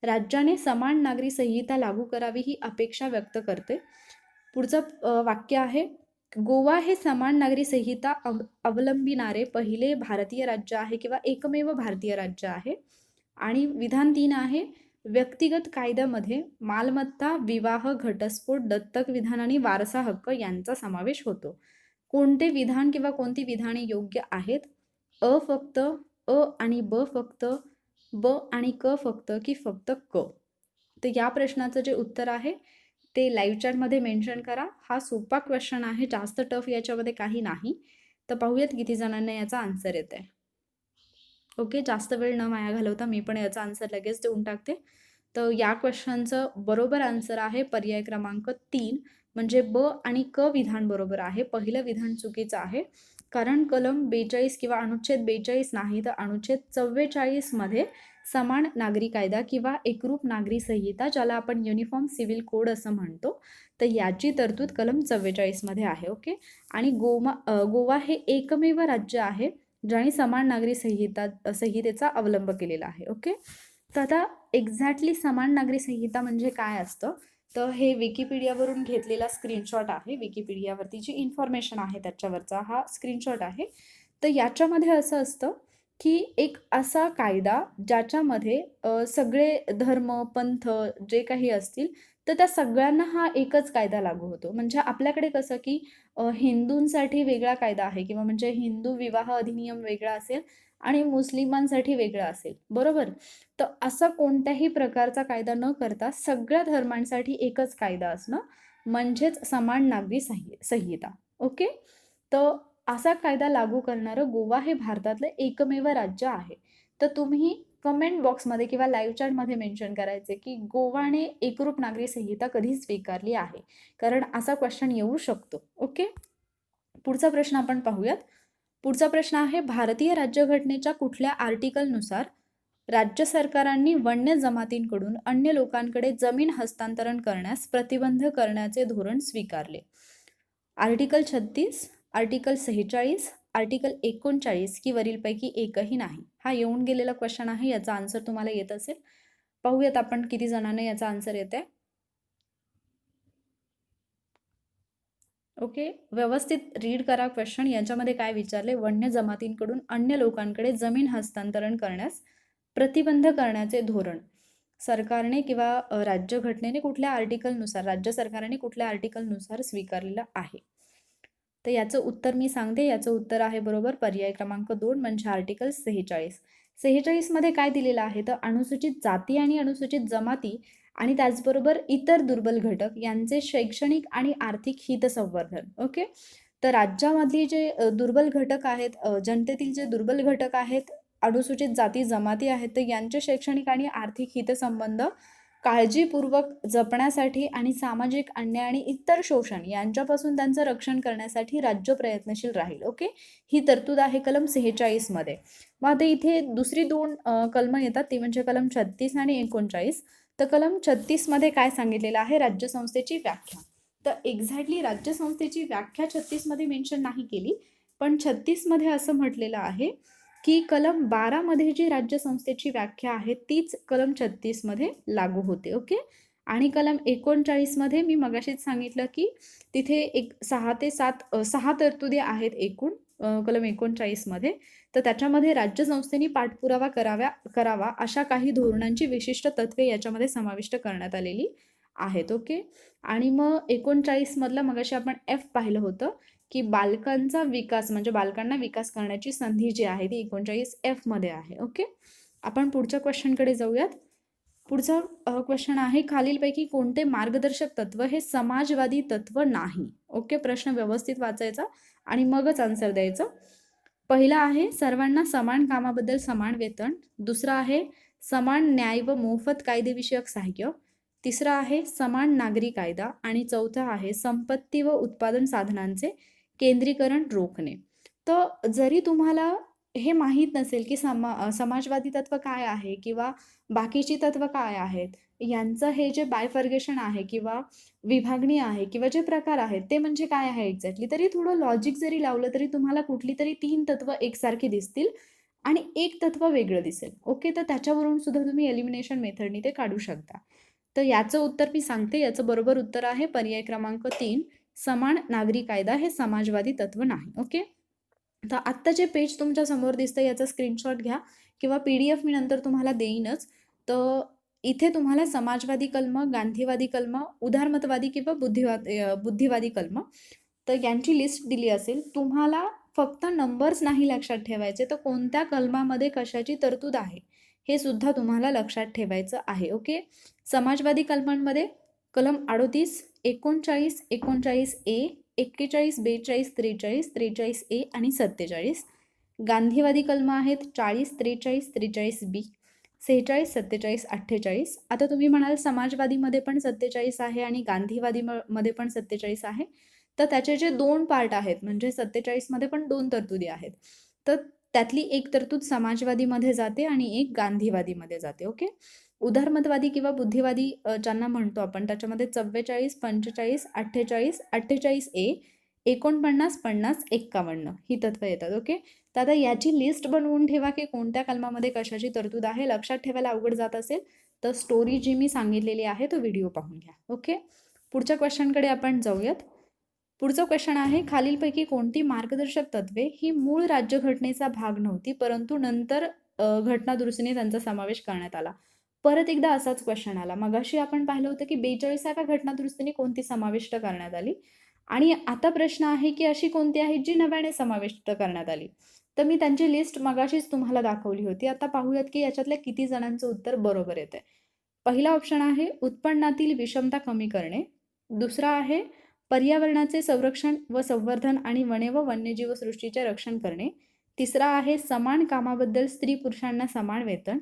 राज्याने समान नागरी संहिता लागू करावी ही अपेक्षा व्यक्त करते. पुढचं वाक्य आहे, गोवा हे समान नागरी संहिता अवलंबिणारे पहिले भारतीय राज्य आहे किंवा एकमेव भारतीय राज्य आहे. आणि विधान 3 आहे, व्यक्तिगत कायद्यामध्ये मालमत्ता, विवाह, घटस्फोट, दत्तक विधान आणि वारसा हक्क यांचा समावेश होतो. कोणते विधान किंवा कोणती विधाने योग्य आहेत? अ फक्त, अ आणि ब फक्त, ब आणि क फक्त की फक्त क? तर या प्रश्नाचं जे उत्तर आहे ते लाईव्ह चॅटमध्ये मेन्शन करा. हा सोपा क्वेश्चन आहे, जास्त टफ याच्यामध्ये काही नाही. तर पाहूयात किती जणांना याचा आन्सर येत आहे. ओके, जास्त वेळ न वाया घालवता मी पण याचा आन्सर लगेच देऊन टाकते. तर या क्वेश्चनचं बरोबर आन्सर आहे पर्याय क्रमांक 3 म्हणजे ब आणि क विधान बरोबर आहे. पहिलं विधान चुकीचं आहे. कारण कलम 42 किंवा अनुच्छेद 42 नाही तर अनुच्छेद 44 मध्ये समान नागरी कायदा किंवा एकरूप नागरी संहिता ज्याला आपण युनिफॉर्म सिव्हिल कोड असं म्हणतो, तर याची तरतूद कलम 44 मध्ये आहे. ओके, आणि गोवा हे एकमेव राज्य आहे ज्याने समान नागरी संहितेचा अवलंब केलेला आहे. ओके, तर आता एक्झॅक्टली समान नागरी संहिता म्हणजे काय असतं, तर हे विकिपीडियावरून घेतलेला स्क्रीनशॉट आहे. विकिपीडियावरती जी इन्फॉर्मेशन आहे त्याच्यावरचा हा स्क्रीनशॉट आहे. तर याच्यामध्ये असं असतं की एक असा कायदा ज्याच्यामध्ये सगळे धर्म पंथ जे काही असतील तर त्या सगळ्यांना हा एकच कायदा लागू होतो. म्हणजे आपल्याकडे कसं की हिंदूंसाठी वेगळा कायदा आहे किंवा म्हणजे हिंदू विवाह अधिनियम वेगळा असेल आणि मुस्लिमांसाठी वेगळा असेल, बरोबर. तर असा कोणत्याही प्रकारचा कायदा न करता सगळ्या धर्मांसाठी एकच कायदा असणं म्हणजेच समान नागरी संहिता. ओके, तर असा कायदा लागू करणारं गोवा हे भारतातलं एकमेव राज्य आहे. तर तुम्ही कमेंट बॉक्समध्ये किंवा लाईव्ह चॅटमध्ये मेन्शन करायचे की गोवाने एकरूप नागरी संहिता कधी स्वीकारली आहे, कारण असा क्वेश्चन येऊ शकतो. ओके, पुढचा प्रश्न आपण पाहूयात. पुढचा प्रश्न आहे भारतीय राज्यघटनेच्या कुठल्या आर्टिकलनुसार राज्य सरकारांनी वन्य जमातींकडून अन्य लोकांकडे जमीन हस्तांतरण करण्यास प्रतिबंध करण्याचे धोरण स्वीकारले. आर्टिकल 36, आर्टिकल 46, आर्टिकल 39 की वरीलपैकी एकही नाही. हा येऊन गेलेला क्वेश्चन आहे, याचा आन्सर तुम्हाला येत असेल. पाहूयात आपण किती जणांना याचा आन्सर येत आहे. ओके, व्यवस्थित रीड करा क्वेश्चन. याच्यामध्ये काय विचारले, वन्य जमातींकडून अन्य लोकांकडे जमीन हस्तांतरण करण्यास प्रतिबंध करण्याचे धोरण सरकारने किंवा राज्यघटनेने कुठल्या आर्टिकलनुसार, राज्य सरकारने कुठल्या आर्टिकलनुसार स्वीकारलेलं आहे. तर याचं उत्तर मी सांगते. याचं उत्तर आहे बरोबर पर्याय क्रमांक 2 म्हणजे आर्टिकल 46. 46 मध्ये काय दिलेलं आहे, तर अनुसूचित जाती आणि अनुसूचित जमाती आणि त्याचबरोबर इतर दुर्बल घटक यांचे शैक्षणिक आणि आर्थिक हितसंवर्धन. ओके, तर राज्यामधली जे दुर्बल घटक आहेत, जनतेतील जे दुर्बल घटक आहेत, अनुसूचित जाती जमाती आहेत, तर यांचे शैक्षणिक आणि आर्थिक हितसंबंध काळजीपूर्वक जपण्यासाठी आणि सामाजिक अन्याय आणि इतर शोषण यांच्यापासून त्यांचं रक्षण करण्यासाठी राज्य प्रयत्नशील राहील. ओके, ही तरतूद आहे कलम 46 मध्ये. मग आता इथे दुसरी दोन कलमं येतात, ती म्हणजे कलम 36 आणि 39. तर कलम 36 मध्ये काय सांगितलेलं आहे, राज्यसंस्थेची व्याख्या. तर एक्झॅक्टली राज्यसंस्थेची व्याख्या 36 मध्ये मेन्शन नाही केली, पण 36 मध्ये असं म्हटलेलं आहे की कलम 12 मध्ये जी राज्यसंस्थेची व्याख्या आहे तीच कलम 36 मध्ये लागू होते. ओके, आणि कलम 39 मध्ये मी मगाशीच सांगितलं की तिथे एक 6 ते 7 6 तरतुदी आहेत एकूण कलम 39 मध्ये. तर त्याच्यामध्ये राज्यसंस्थेने पाठपुरावा करावा अशा काही धोरणांची विशिष्ट तत्वे याच्यामध्ये समाविष्ट करण्यात आलेली आहेत. ओके, आणि मग 39 मधलं मगाशी आपण एफ पाहिलं होतं की बालकांचा विकास म्हणजे बालकांना विकास करण्याची संधी जी आहे ती 39 एफ मध्ये आहे. ओके, आपण पुढच्या क्वेश्चनकडे जाऊयात. पुढचा क्वेश्चन आहे, खालीलपैकी कोणते मार्गदर्शक तत्व हे समाजवादी तत्व नाही. ओके, प्रश्न व्यवस्थित वाचायचा आणि मगच आन्सर द्यायचं. पहिला आहे सर्वांना समान कामाबद्दल समान वेतन. दुसरा आहे समान न्याय व मोफत कायदेविषयक सहाय्य. तिसरा आहे समान नागरी कायदा आणि चौथा आहे संपत्ती व उत्पादन साधनांचे केंद्रीकरण रोखणे. तर जरी तुम्हाला हे माहीत नसेल की समाजवादी तत्व काय आहे किंवा बाकीची तत्व काय आहेत, यांचं हे जे बायफर्गेशन आहे किंवा विभागणी आहे किंवा जे प्रकार आहेत ते म्हणजे काय आहे एक्झॅक्टली, तरी थोडं लॉजिक जरी लावलं तरी तुम्हाला कुठली तरी 3 तत्व एकसारखी दिसतील आणि एक तत्व वेगळं दिसेल. ओके, तर त्याच्यावरून सुद्धा तुम्ही एलिमिनेशन मेथडनी ते काढू शकता. तर याचं उत्तर मी सांगते. याचं बरोबर उत्तर आहे पर्याय क्रमांक 3, समान नागरी कायदा हे समाजवादी तत्व नाही. ओके, तर आत्ता जे पेज तुमच्या समोर दिसतं याचा स्क्रीनशॉट घ्या किंवा PDF मी नंतर तुम्हाला देईनच. तर इथे तुम्हाला समाजवादी कलम, गांधीवादी कलम, उदारमतवादी किंवा बुद्धिवादी कलम तर यांची लिस्ट दिली असेल. तुम्हाला फक्त नंबर्स नाही लक्षात ठेवायचे, तर कोणत्या कलमामध्ये कशाची तरतूद आहे हे सुद्धा तुम्हाला लक्षात ठेवायचं आहे. ओके, समाजवादी कलमांमध्ये कलम 38, 39, 39A, 41, 42, 43, 43A आणि 47. गांधीवादी कलमं आहेत 40, 43, 43B, 46, 47, 48. आता तुम्ही म्हणाल समाजवादीमध्ये पण 47 आहे आणि मध्ये पण 47 आहे. तर त्याचे जे 2 पार्ट आहेत, म्हणजे 47 मध्ये पण 2 तरतुदी आहेत. तर त्यातली एक तरतूद समाजवादीमध्ये जाते आणि एक गांधीवादीमध्ये जाते. ओके. उदारमतवादी किंवा बुद्धिवादी ज्यांना म्हणतो आपण, त्याच्यामध्ये 44, 45, 48, 48A, 49, 50, 51 ही तत्व येतात. ओके. तर आता याची लिस्ट बनवून ठेवा की कोणत्या कलमामध्ये कशाची तरतूद आहे. लक्षात ठेवायला अवघड जात असेल तर स्टोरी जी मी सांगितलेली आहे तो व्हिडिओ पाहून घ्या. ओके. पुढच्या क्वेश्चनकडे आपण जाऊयात. पुढचं क्वेश्चन आहे, खालीलपैकी कोणती मार्गदर्शक तत्वे ही मूळ राज्यघटनेचा भाग नव्हती, परंतु नंतर घटनादुरुस्तीने त्यांचा समावेश करण्यात आला. परत एकदा असाच क्वेश्चन आला. मगाशी आपण पाहिलं होतं की 42व्या घटनादुरुस्तीने कोणती समाविष्ट करण्यात आली, आणि आता प्रश्न आहे की अशी कोणती आहे जी नव्याने समाविष्ट करण्यात आली. तर मी त्यांची लिस्ट मगाशीच तुम्हाला दाखवली होती. आता पाहूयात की याच्यातल्या किती जणांचं उत्तर बरोबर येतंय. पहिला ऑप्शन आहे उत्पन्नातील विषमता कमी करणे. दुसरा आहे पर्यावरणाचे संरक्षण व संवर्धन आणि वने व वन्यजीव सृष्टीचे रक्षण करणे. तिसरा आहे समान कामाबद्दल स्त्री पुरुषांना समान वेतन.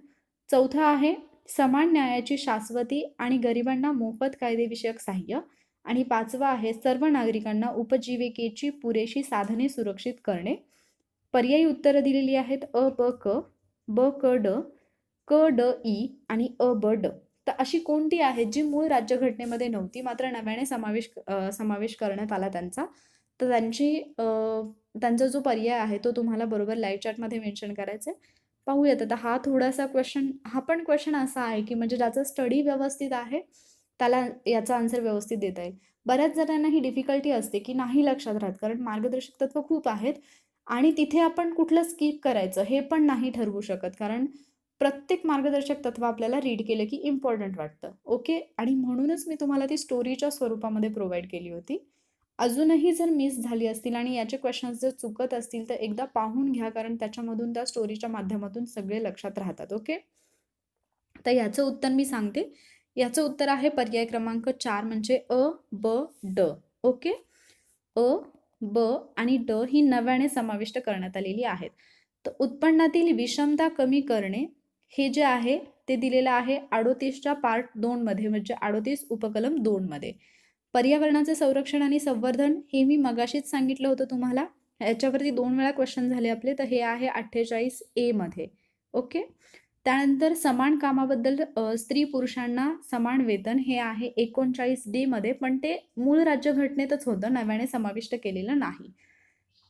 चौथा आहे समान न्यायाची शाश्वती आणि गरिबांना मोफत कायदेविषयक सहाय्य. आणि पाचवा आहे सर्व नागरिकांना उपजीविकेची पुरेशी साधने सुरक्षित करणे. पर्यायी उत्तरं दिलेली आहेत अ ब क, ब क ड, क ड ई आणि अ ब ड. तर अशी कोणती आहेत जी मूळ राज्यघटनेमध्ये नव्हती, मात्र नव्याने समावेश करण्यात आला त्यांचा. तर त्यांचा जो पर्याय आहे तो तुम्हाला बरोबर लाईव्ह चॅटमध्ये मेन्शन करायचं आहे. पाहूयात आता. हा पण क्वेश्चन असा आहे की म्हणजे ज्याचा स्टडी व्यवस्थित आहे त्याला याचा आन्सर व्यवस्थित देता येईल. बऱ्याच जणांना ही डिफिकल्टी असते की नाही लक्षात राहत, कारण मार्गदर्शक तत्व खूप आहेत आणि तिथे आपण कुठलं स्किप करायचं हे पण नाही ठरवू शकत, कारण प्रत्येक मार्गदर्शक तत्व आपल्याला रीड केलं की इम्पॉर्टंट वाटतं. ओके. आणि म्हणूनच मी तुम्हाला ती स्टोरीच्या स्वरूपामध्ये प्रोव्हाइड केली होती. अजूनही जर मिस झाली असतील आणि याचे क्वेश्चन्स जर चुकत असतील तर एकदा पाहून घ्या, कारण त्याच्यामधून त्या स्टोरीच्या माध्यमातून सगळे लक्षात राहतात. ओके. तर याचं उत्तर मी सांगते. याचं उत्तर आहे पर्याय क्रमांक 4, म्हणजे अ ब ड. ओके. अ ब आणि ड ही नव्याने समाविष्ट करण्यात आलेली आहेत. तर उत्पन्नातील विषमता कमी करणे हे जे आहे ते दिलेलं आहे 38च्या पार्ट 2 मध्ये, म्हणजे 38 उपकलम 2 मध्ये. पर्यावरणाचे संरक्षण आणि संवर्धन हे मी मगाशीच सांगितलं होतं तुम्हाला. याच्यावरती 2 वेळा क्वेश्चन झाले आपले, तर हे आहे 48A मध्ये. ओके. त्यानंतर समान कामाबद्दल स्त्री पुरुषांना समान वेतन हे आहे 39D मध्ये, पण ते मूळ राज्यघटनेतच होतं, नव्याने समाविष्ट केलेलं नाही.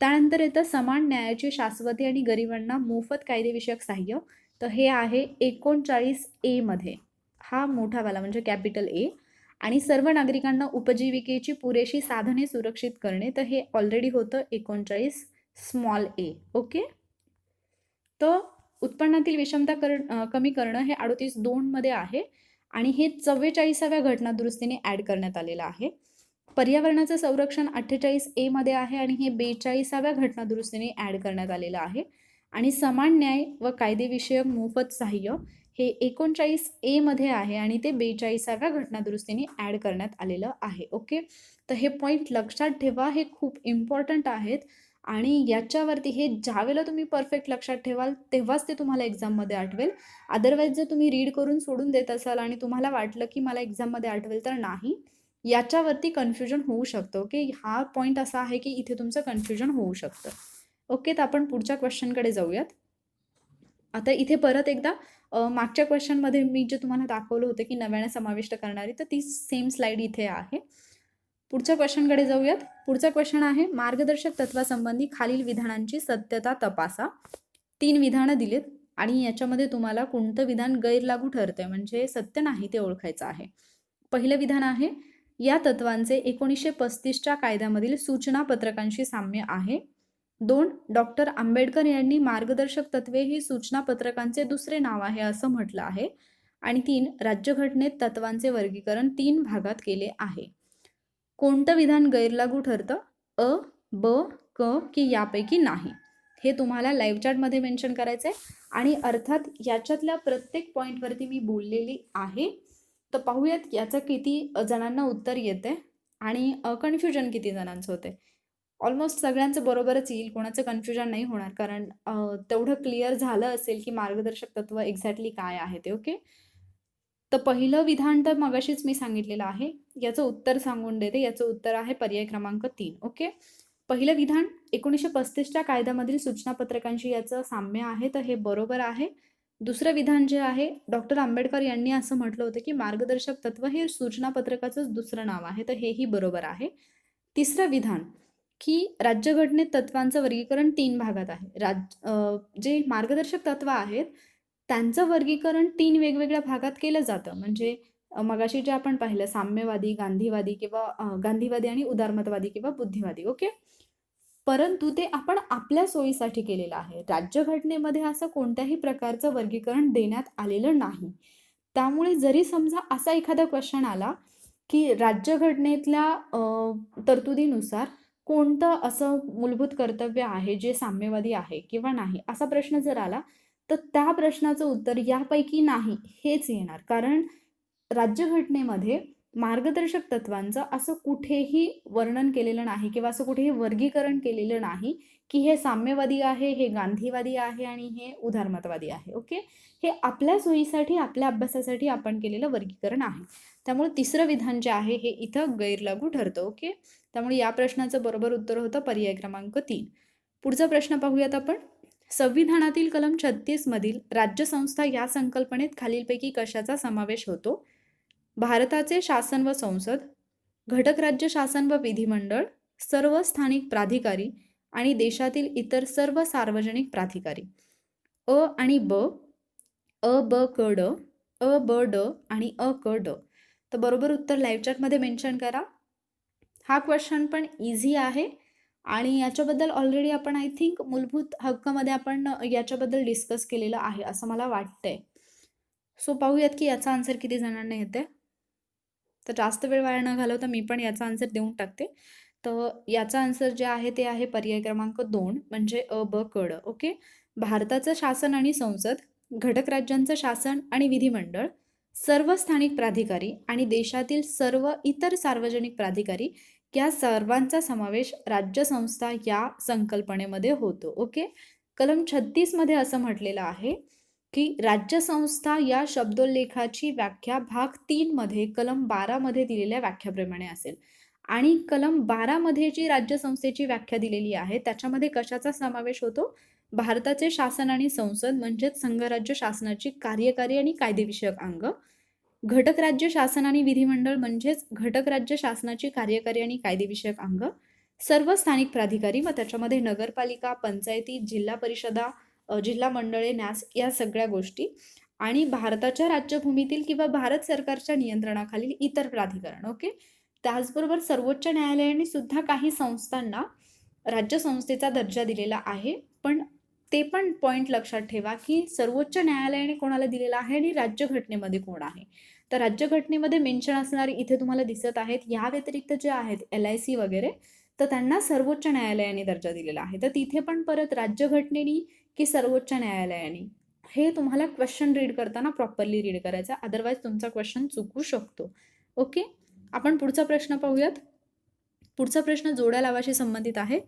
त्यानंतर येतं समान न्यायाची शाश्वती आणि गरिबांना मोफत कायदेविषयक सहाय्य. तर हे आहे 39A मध्ये, हा मोठावाला म्हणजे कॅपिटल ए. आणि सर्व नागरिकांना उपजीविकेची पुरेशी साधने सुरक्षित करणे, तर हे ऑलरेडी होतं 39 स्मॉल ए. ओके. तर उत्पन्नातील विषमता कमी करणं हे 38(2) मध्ये आहे आणि हे 44व्या घटनादुरुस्तीने ॲड करण्यात आलेलं आहे. पर्यावरणाचं संरक्षण 48A मध्ये आहे आणि हे 42व्या घटनादुरुस्तीने ॲड करण्यात आलेलं आहे. आणि समान न्याय व कायदेविषयक मोफत सहाय्य हे 39A मध्ये आहे आणि ते 42व्या घटनादुरुस्तीने ॲड करण्यात आलेलं आहे. ओके. तर हे पॉईंट लक्षात ठेवा, हे खूप इम्पॉर्टंट आहेत आणि याच्यावरती हे ज्यावेळेला तुम्ही परफेक्ट लक्षात ठेवाल तेव्हाच ते तुम्हाला एक्झाममध्ये आठवेल. अदरवाईज जर तुम्ही रीड करून सोडून देत असाल आणि तुम्हाला वाटलं की मला एक्झाममध्ये आठवेल, तर नाही, याच्यावरती कन्फ्युजन होऊ शकतं. ओके. हा पॉईंट असा आहे की इथे तुमचं कन्फ्युजन होऊ शकतं. ओके. तर आपण पुढच्या क्वेश्चनकडे जाऊयात. आता इथे परत एकदा मागच्या क्वेश्चनमध्ये मी जे तुम्हाला दाखवलं होतं की नव्याने समाविष्ट करणारी, तर ती सेम स्लाईड इथे आहे. पुढच्या क्वेश्चनकडे जाऊयात. पुढचा क्वेश्चन आहे मार्गदर्शक तत्वासंबंधी खालील विधानांची सत्यता तपासा. 3 विधानं दिलीत आणि याच्यामध्ये तुम्हाला कोणतं विधान गैरलागू ठरतंय, म्हणजे सत्य नाही, ते ओळखायचं आहे. पहिलं विधान आहे या तत्वांचे 1935च्या कायद्यामधील सूचना पत्रकांशी साम्य आहे. 2. डॉक्टर आंबेडकर यांनी मार्गदर्शक तत्वे ही सूचना पत्रकांचे दुसरे नाव आहे असं म्हटलं आहे. आणि 3. राज्यघटनेत तत्वांचे वर्गीकरण 3 भागात केले आहे. कोणतं विधान गैरलागू ठरतं? अ, ब, क की यापैकी नाही? हे तुम्हाला लाईव्ह चॅटमध्ये मेन्शन करायचं आहे. आणि अर्थात याच्यातल्या प्रत्येक पॉईंटवरती मी बोललेली आहे. तर पाहूयात याचं किती जणांना उत्तर येते आणि कन्फ्युजन किती जणांचं होते. ऑलमोस्ट सगळ्यांचं बरोबरच येईल, कोणाचं कन्फ्युजन नाही होणार, कारण तेवढं क्लिअर झालं असेल की मार्गदर्शक तत्व एक्झॅक्टली काय आहे ते. ओके. तर पहिलं विधान तर मगाशीच मी सांगितलेलं आहे. याचं उत्तर सांगून देते. याचं उत्तर आहे पर्याय क्रमांक 3. ओके. पहिलं विधान 1935च्या कायद्यामधील सूचनापत्रकांशी याचं साम्य आहे, तर हे बरोबर आहे. दुसरं विधान जे आहे, डॉक्टर आंबेडकर यांनी असं म्हटलं होतं की मार्गदर्शक तत्व हे सूचनापत्रकाचंच दुसरं नाव आहे, तर हेही बरोबर आहे. तिसरं विधान की राज्यघटनेत तत्वांचं वर्गीकरण 3 भागात आहे. जे मार्गदर्शक तत्व आहेत त्यांचं वर्गीकरण 3 वेगवेगळ्या भागात केलं जातं. म्हणजे मगाशी जे आपण पाहिलं साम्यवादी, गांधीवादी किंवा गांधीवादी आणि उदारमतवादी किंवा बुद्धिवादी. ओके. परंतु ते आपण आपल्या सोयीसाठी केलेलं आहे. राज्यघटनेमध्ये असं कोणत्याही प्रकारचं वर्गीकरण देण्यात आलेलं नाही. त्यामुळे जरी समजा असा एखादा क्वेश्चन आला की राज्यघटनेतल्या तरतुदीनुसार कोणतं असं मूलभूत कर्तव्य आहे जे साम्यवादी आहे किंवा नाही, असा प्रश्न जर आला तर त्या प्रश्नाचं उत्तर यापैकी नाही हेच येणार. कारण राज्यघटनेमध्ये मार्गदर्शक तत्वांचं असं कुठेही वर्णन केलेलं नाही किंवा असं कुठेही वर्गीकरण केलेलं नाही की हे साम्यवादी आहे, हे गांधीवादी आहे आणि हे उदारमतवादी आहे. ओके. हे आपल्या सोयीसाठी, आपल्या अभ्यासासाठी आपण केलेलं वर्गीकरण आहे. त्यामुळे तिसरं विधान जे आहे हे इथं गैरलागू ठरतं. ओके. त्यामुळे या प्रश्नाचं बरोबर उत्तर होतं पर्याय क्रमांक 3. पुढचा प्रश्न पाहूयात आपण. संविधानातील कलम 36 मधील राज्यसंस्था या संकल्पनेत खालीलपैकी कशाचा समावेश होतो? भारताचे शासन व संसद, घटक राज्य शासन व विधिमंडळ, सर्व स्थानिक प्राधिकारी आणि देशातील इतर सर्व सार्वजनिक प्राधिकारी. अ आणि ब, अ ब क ड, अ ब ड आणि अ क ड. तर बरोबर उत्तर लाईव्ह चॅटमध्ये मेन्शन करा. हा क्वेश्चन पण इझी आहे आणि याच्याबद्दल ऑलरेडी आपण आय थिंक मूलभूत हक्कामध्ये आपण याच्याबद्दल डिस्कस केलेलं आहे असं मला वाटतंय. सो पाहूयात की याचा आन्सर किती जणांना येते. तर जास्त वेळ वाया न घालवता मी पण याचा आन्सर देऊन टाकते. तर याचा आन्सर जे आहे ते आहे पर्याय क्रमांक 2 म्हणजे अ ब क ड. ओके. भारताचं शासन आणि संसद, घटक राज्यांचं शासन आणि विधिमंडळ, सर्व स्थानिक प्राधिकारी आणि देशातील सर्व इतर सार्वजनिक प्राधिकारी या सर्वांचा समावेश राज्यसंस्था या संकल्पनेमध्ये होतो. ओके. कलम 36 मध्ये असं म्हटलेलं आहे की राज्यसंस्था या शब्दोल्लेखाची व्याख्या भाग 3 मध्ये कलम 12 मध्ये दिलेल्या व्याख्याप्रमाणे असेल. आणि कलम 12 मध्ये जी राज्यसंस्थेची व्याख्या दिलेली आहे त्याच्यामध्ये कशाचा समावेश होतो? भारताचे शासन आणि संसद म्हणजेच संघराज्य शासनाची कार्यकारी आणि कायदेविषयक अंग, घटक राज्य शासन आणि विधिमंडळ म्हणजेच घटक राज्य शासनाची कार्यकारी आणि कायदेविषयक अंग, सर्व स्थानिक प्राधिकारी मग त्याच्यामध्ये नगरपालिका, पंचायती, जिल्हा परिषदा, जिल्हा मंडळे, न्यास या सगळ्या गोष्टी आणि भारताच्या राज्यभूमीतील किंवा भारत सरकारच्या नियंत्रणाखालील इतर प्राधिकरण. ओके. त्याचबरोबर सर्वोच्च न्यायालयाने सुद्धा काही संस्थांना राज्यसंस्थेचा दर्जा दिलेला आहे. पण ते पण पॉईंट लक्षात ठेवा की सर्वोच्च न्यायालयाने कोणाला दिलेला आहे आणि राज्यघटनेमध्ये कोण आहे. तर राज्यघटनेमध्ये मेन्शन असणारे इथे तुम्हाला दिसत आहेत. या व्यतिरिक्त जे आहेत LIC वगैरे, तर त्यांना सर्वोच्च न्यायालयाने दर्जा दिलेला आहे. तर तिथे पण परत राज्यघटनेने की सर्वोच्च न्यायालयाने हे तुम्हाला क्वेश्चन रीड करताना प्रॉपरली रीड करायचं, अदरवाईज तुमचा क्वेश्चन चुकू शकतो. ओके. आपण पुढचा प्रश्न पाहूयात. पुढचा प्रश्न जोड्या लावाशी संबंधित आहे.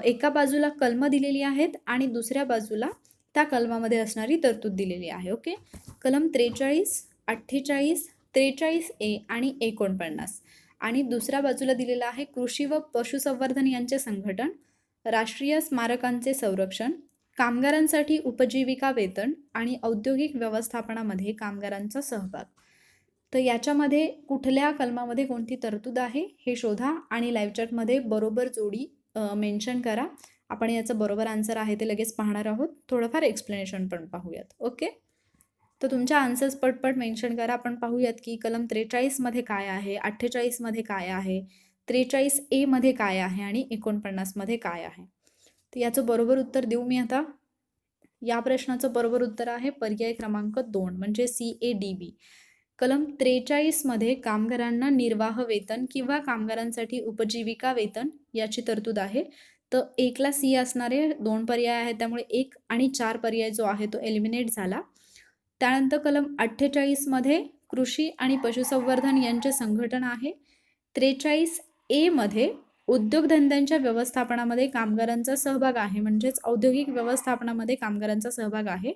एका बाजूला कलमं दिलेली आहेत आणि दुसऱ्या बाजूला त्या कलमामध्ये असणारी तरतूद दिलेली आहे. ओके. कलम 43, 48, 43A आणि 49 आणि दुसऱ्या बाजूला दिलेलं आहे कृषी व पशुसंवर्धन यांचे संघटन, राष्ट्रीय स्मारकांचे संरक्षण, कामगारांसाठी उपजीविका वेतन आणि औद्योगिक व्यवस्थापनामध्ये कामगारांचा सहभाग. तर याच्यामध्ये कुठल्या कलमामध्ये कोणती तरतूद आहे हे शोधा आणि लाईव्ह चॅटमध्ये बरोबर जोडी मेन्शन करा. आपण याचं बरोबर आन्सर आहे ते लगेच पाहणार आहोत. थोडंफार एक्सप्लेनेशन पण पाहूयात. ओके. तर तुमच्या आन्सर्स पटपट मेन्शन करा. आपण पाहूयात की कलम 43 मध्ये काय आहे, 48 मध्ये काय आहे, 43A मध्ये काय आहे आणि 49 मध्ये काय आहे. तर याचं बरोबर उत्तर देऊ मी आता. या प्रश्नाचं बरोबर उत्तर आहे पर्याय क्रमांक 2 म्हणजे CADB. कलम 43 मध्ये कामगारांना निर्वाह वेतन किंवा कामगारांसाठी उपजीविका वेतन याची तरतूद आहे. तर 1 ला C असणारे 2 पर्याय आहेत, त्यामुळे 1 आणि 4 पर्याय जो आहे तो एलिमिनेट झाला. त्यानंतर कलम 48 मध्ये कृषी आणि पशुसंवर्धन यांचे संघटन आहे. 43A मध्ये उद्योगधंद्यांच्या व्यवस्थापनामध्ये कामगारांचा सहभाग आहे, म्हणजेच औद्योगिक व्यवस्थापनामध्ये कामगारांचा सहभाग आहे.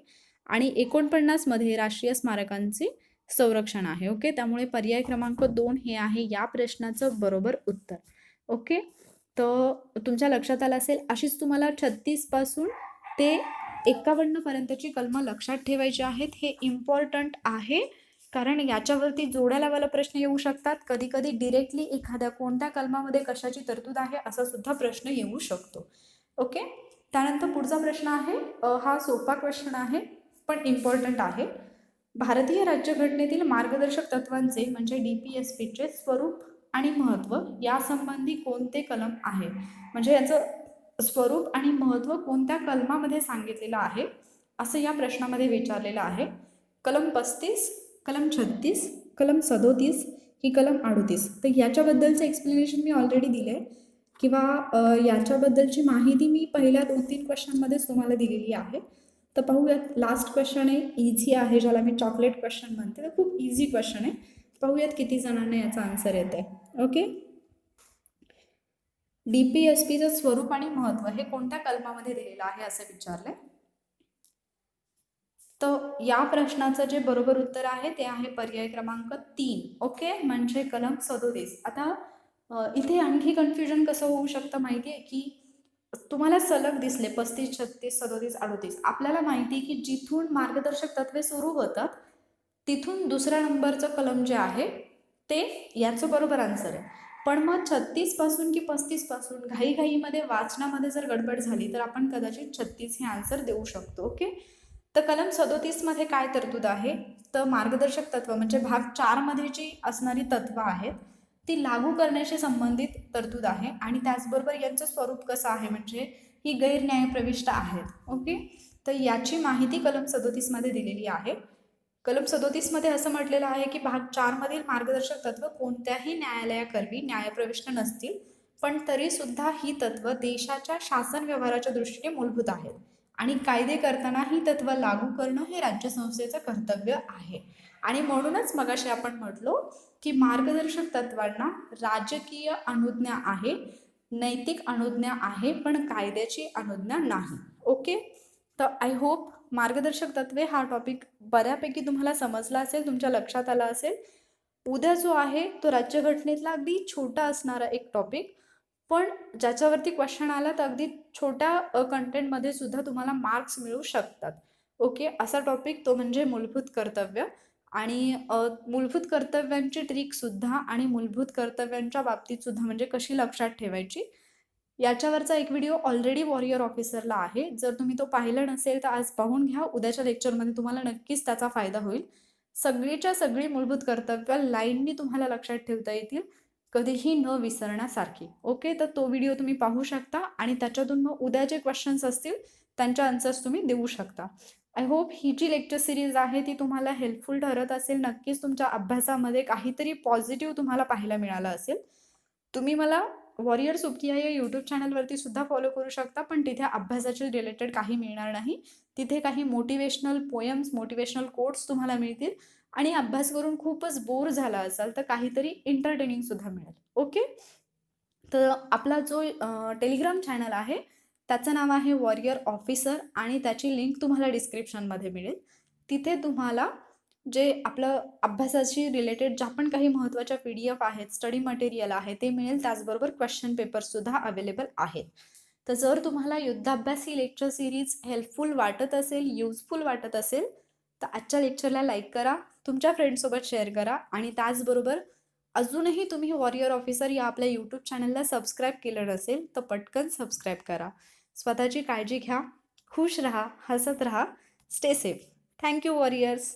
आणि 49 मध्ये राष्ट्रीय स्मारकांचे संरक्षण आहे. ओके, त्यामुळे पर्याय क्रमांक 2 हे आहे या प्रश्नाचं बरोबर उत्तर. ओके, तर तुमच्या लक्षात आलं असेल. अशीच तुम्हाला 36 पासून ते 51 पर्यंतची कलमं लक्षात ठेवायची आहेत. हे इम्पॉर्टंट आहे, कारण याच्यावरती जोड्या लावायला प्रश्न येऊ शकतात. कधी कधी डिरेक्टली एखाद्या कोणत्या कलमामध्ये कशाची तरतूद आहे असा सुद्धा प्रश्न येऊ शकतो. ओके, त्यानंतर पुढचा प्रश्न आहे, हा सोपा क्वेश्चन आहे पण इम्पॉर्टंट आहे. भारतीय राज्यघटनेतील मार्गदर्शक तत्वांचे म्हणजे DPSPचे स्वरूप आणि महत्त्व यासंबंधी कोणते कलम आहे, म्हणजे याचं स्वरूप आणि महत्त्व कोणत्या कलमामध्ये सांगितलेलं आहे असं या प्रश्नामध्ये विचारलेलं आहे. कलम 35, कलम 36, कलम 37 ही कलम 38. तर याच्याबद्दलचं एक्सप्लेनेशन मी ऑलरेडी दिले किंवा याच्याबद्दलची माहिती मी पहिल्या 2-3 क्वेश्चनमध्येच तुम्हाला दिलेली आहे. तर पाहूयात. लास्ट क्वेश्चन आहे, इझी आहे, ज्याला मी चॉकलेट क्वेश्चन म्हणते. तर खूप इझी क्वेश्चन आहे. पाहूयात किती जणांना याचा आन्सर येत आहे. ओके, DPSPचं स्वरूप आणि महत्त्व हे कोणत्या कलमामध्ये दिलेलं आहे असं विचारलंय. तर या प्रश्नाचं जे बरोबर उत्तर आहे ते आहे पर्याय क्रमांक 3. ओके, म्हणजे कलम 37. आता इथे आणखी कन्फ्युजन कसं होऊ शकतं माहिती आहे की तुम्हाला सलग दिसले 35, 36, 37, 38. आपल्याला माहिती आहे की जिथून मार्गदर्शक तत्वे सुरू होतात तिथून दुसऱ्या नंबरचं कलम जे आहे ते याचं बरोबर आन्सर आहे. पण मग 36 पासून की 35 पासून घाईघाईमध्ये वाचनामध्ये जर गडबड झाली तर आपण कदाचित 36 हे आन्सर देऊ शकतो. ओके, तर कलम 37 मध्ये काय तरतूद आहे, तर मार्गदर्शक तत्व म्हणजे भाग 4 मध्ये जी असणारी तत्व आहेत ती लागू करण्याशी संबंधित तरतूद आहे. आणि त्याचबरोबर यांचं स्वरूप कसं आहे, म्हणजे ही गैरन्यायप्रविष्ट आहेत. ओके, तर याची माहिती कलम 37 मध्ये दिलेली आहे. कलम 37 मध्ये असं म्हटलेलं आहे की भाग 4 मधील मार्गदर्शक तत्व कोणत्याही न्यायालयाकरवी न्यायप्रविष्ट नसतील, पण तरी सुद्धा ही तत्व देशाच्या शासन व्यवहाराच्या दृष्टीने मूलभूत आहेत आणि कायदे करताना ही तत्व लागू करणं हे राज्यसंस्थेचं कर्तव्य आहे. आणि म्हणूनच मगाशी आपण म्हटलो की मार्गदर्शक तत्वांना राजकीय अनुज्ञा आहे, नैतिक अनुज्ञा आहे, पण कायद्याची अनुज्ञा नाही. ओके, तर आय होप मार्गदर्शक तत्वे हा टॉपिक बऱ्यापैकी तुम्हाला समजला असेल, तुमच्या लक्षात आला असेल. उद्या जो आहे तो राज्यघटनेतला अगदी छोटा असणारा एक टॉपिक, पण ज्याच्यावरती क्वेश्चन आला तर अगदी छोट्या कंटेंटमध्ये सुद्धा तुम्हाला मार्क्स मिळू शकतात. ओके, असा टॉपिक तो म्हणजे मूलभूत कर्तव्य. आणि मूलभूत कर्तव्यांची ट्रिक सुद्धा आणि मूलभूत कर्तव्यांच्या बाबतीत सुद्धा म्हणजे कशी लक्षात ठेवायची याच्यावरचा एक व्हिडिओ ऑलरेडी वॉरियर ऑफिसरला आहे. जर तुम्ही तो पाहिला नसेल तर आज पाहून घ्या. उद्याच्या लेक्चरमध्ये तुम्हाला नक्कीच त्याचा फायदा होईल. सगळीच्या सगळी मूलभूत कर्तव्य लाईननी तुम्हाला लक्षात ठेवता येतील, कधीही न विसरण्यासारखी. ओके, तर तो व्हिडिओ तुम्ही पाहू शकता आणि त्याच्यातून मग उद्या जे क्वेश्चन्स असतील त्यांच्या आन्सर्स तुम्ही देऊ शकता. आय होप ही जी लेक्चर सिरीज आहे ती तुम्हाला हेल्पफुल ठरत असेल. नक्कीच तुमच्या अभ्यासामध्ये काहीतरी पॉझिटिव्ह तुम्हाला पाहायला मिळालं असेल. तुम्ही मला वॉरियर सुप्रिया या यूट्यूब चॅनलवरती सुद्धा फॉलो करू शकता, पण तिथे अभ्यासाचे रिलेटेड काही मिळणार नाही. तिथे काही मोटिवेशनल पोएम्स, मोटिवेशनल कोट्स तुम्हाला मिळतील आणि अभ्यास करून खूपच बोर झाला असाल तर काहीतरी एंटरटेनिंग सुद्धा मिळेल. ओके, तर आपला जो टेलिग्राम चॅनल आहे त्याचं नाव आहे वॉरियर ऑफिसर आणि त्याची लिंक तुम्हाला डिस्क्रिप्शनमध्ये मिळेल. तिथे तुम्हाला जे आपलं अभ्यासाशी रिलेटेड ज्या पण काही महत्त्वाच्या PDF आहेत, स्टडी मटेरियल आहे ते मिळेल. त्याचबरोबर क्वेश्चन पेपर्ससुद्धा अवेलेबल आहेत. तर जर तुम्हाला युद्धाभ्यास ही लेक्चर सिरीज हेल्पफुल वाटत असेल, युजफुल वाटत असेल तर आजच्या लेक्चरला लाईक करा, तुमच्या फ्रेंड्ससोबत शेअर करा आणि त्याचबरोबर अजूनही तुम्ही वॉरियर ऑफिसर या आपल्या यूट्यूब चॅनलला सबस्क्राईब केलं नसेल तर पटकन सबस्क्राईब करा. स्वतःची काळजी घ्या, खुश राहा, हसत राहा, स्टे सेफ. Thank you warriors.